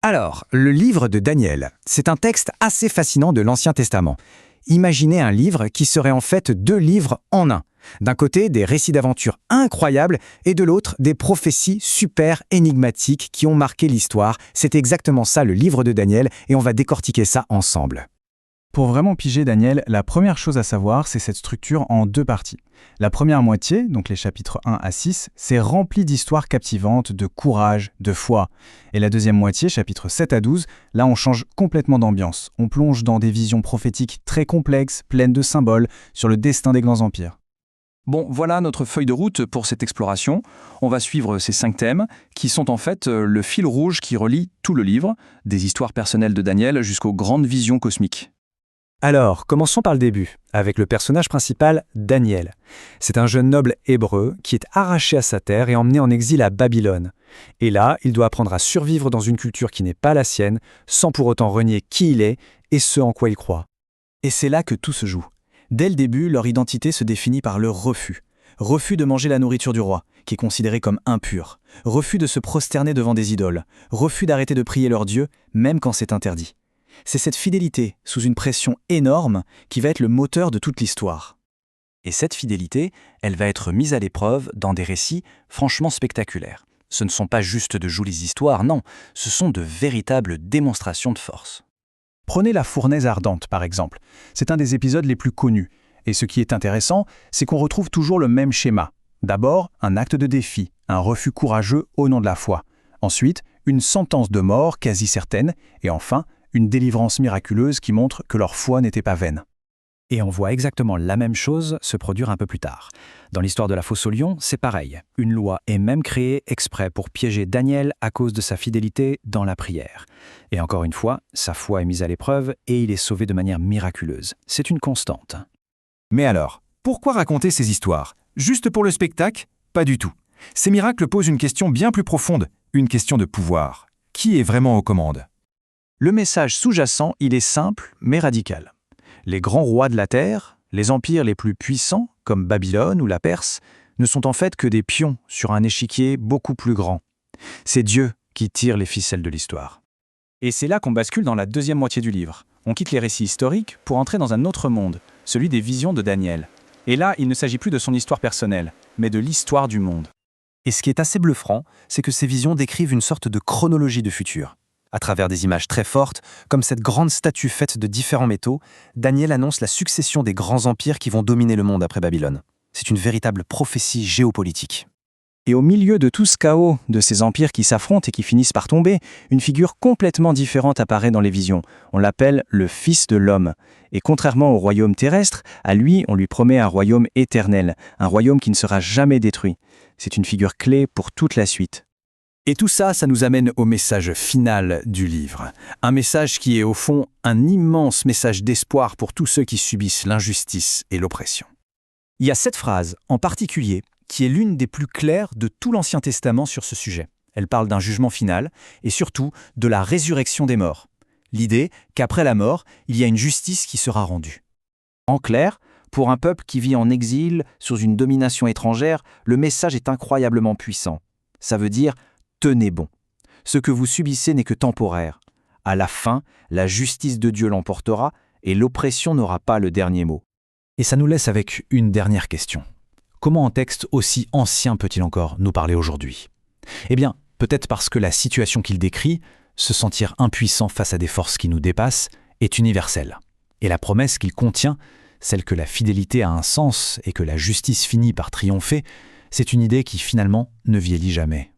Alors, le livre de Daniel, c'est un texte assez fascinant de l'Ancien Testament. Imaginez un livre qui serait en fait deux livres en un. D'un côté, des récits d'aventures incroyables et de l'autre, des prophéties super énigmatiques qui ont marqué l'histoire. C'est exactement ça le livre de Daniel et on va décortiquer ça ensemble. Pour vraiment piger Daniel, la première chose à savoir, c'est cette structure en deux parties. La première moitié, donc les chapitres 1 à 6, c'est rempli d'histoires captivantes, de courage, de foi. Et la deuxième moitié, chapitres 7 à 12, là on change complètement d'ambiance. On plonge dans des visions prophétiques très complexes, pleines de symboles, sur le destin des grands empires. Bon, voilà notre feuille de route pour cette exploration. On va suivre ces 5 thèmes, qui sont en fait le fil rouge qui relie tout le livre, des histoires personnelles de Daniel jusqu'aux grandes visions cosmiques. Alors, commençons par le début, avec le personnage principal, Daniel. C'est un jeune noble hébreu qui est arraché à sa terre et emmené en exil à Babylone. Et là, il doit apprendre à survivre dans une culture qui n'est pas la sienne, sans pour autant renier qui il est et ce en quoi il croit. Et c'est là que tout se joue. Dès le début, leur identité se définit par le refus. Refus de manger la nourriture du roi, qui est considérée comme impure. Refus de se prosterner devant des idoles. Refus d'arrêter de prier leur Dieu, même quand c'est interdit. C'est cette fidélité, sous une pression énorme, qui va être le moteur de toute l'histoire. Et cette fidélité, elle va être mise à l'épreuve dans des récits franchement spectaculaires. Ce ne sont pas juste de jolies histoires, non, ce sont de véritables démonstrations de force. Prenez la fournaise ardente, par exemple. C'est un des épisodes les plus connus. Et ce qui est intéressant, c'est qu'on retrouve toujours le même schéma. D'abord, un acte de défi, un refus courageux au nom de la foi. Ensuite, une sentence de mort quasi certaine. Et enfin, une délivrance miraculeuse qui montre que leur foi n'était pas vaine. Et on voit exactement la même chose se produire un peu plus tard. Dans l'histoire de la fosse aux lions, c'est pareil. Une loi est même créée exprès pour piéger Daniel à cause de sa fidélité dans la prière. Et encore une fois, sa foi est mise à l'épreuve et il est sauvé de manière miraculeuse. C'est une constante. Mais alors, pourquoi raconter ces histoires? Juste pour le spectacle? Pas du tout. Ces miracles posent une question bien plus profonde, une question de pouvoir. Qui est vraiment aux commandes? Le message sous-jacent, il est simple mais radical. Les grands rois de la terre, les empires les plus puissants, comme Babylone ou la Perse, ne sont en fait que des pions sur un échiquier beaucoup plus grand. C'est Dieu qui tire les ficelles de l'histoire. Et c'est là qu'on bascule dans la deuxième moitié du livre. On quitte les récits historiques pour entrer dans un autre monde, celui des visions de Daniel. Et là, il ne s'agit plus de son histoire personnelle, mais de l'histoire du monde. Et ce qui est assez bluffant, c'est que ces visions décrivent une sorte de chronologie de futur. À travers des images très fortes, comme cette grande statue faite de différents métaux, Daniel annonce la succession des grands empires qui vont dominer le monde après Babylone. C'est une véritable prophétie géopolitique. Et au milieu de tout ce chaos, de ces empires qui s'affrontent et qui finissent par tomber, une figure complètement différente apparaît dans les visions. On l'appelle le Fils de l'homme. Et contrairement au royaume terrestre, à lui, on lui promet un royaume éternel, un royaume qui ne sera jamais détruit. C'est une figure clé pour toute la suite. Et tout ça, ça nous amène au message final du livre. Un message qui est au fond un immense message d'espoir pour tous ceux qui subissent l'injustice et l'oppression. Il y a cette phrase, en particulier, qui est l'une des plus claires de tout l'Ancien Testament sur ce sujet. Elle parle d'un jugement final et surtout de la résurrection des morts. L'idée qu'après la mort, il y a une justice qui sera rendue. En clair, pour un peuple qui vit en exil, sous une domination étrangère, le message est incroyablement puissant. Ça veut dire « tenez bon ». Ce que vous subissez n'est que temporaire. À la fin, la justice de Dieu l'emportera et l'oppression n'aura pas le dernier mot. Et ça nous laisse avec une dernière question. Comment un texte aussi ancien peut-il encore nous parler aujourd'hui? Eh bien, peut-être parce que la situation qu'il décrit, se sentir impuissant face à des forces qui nous dépassent, est universelle. Et la promesse qu'il contient, celle que la fidélité a un sens et que la justice finit par triompher, c'est une idée qui finalement ne vieillit jamais.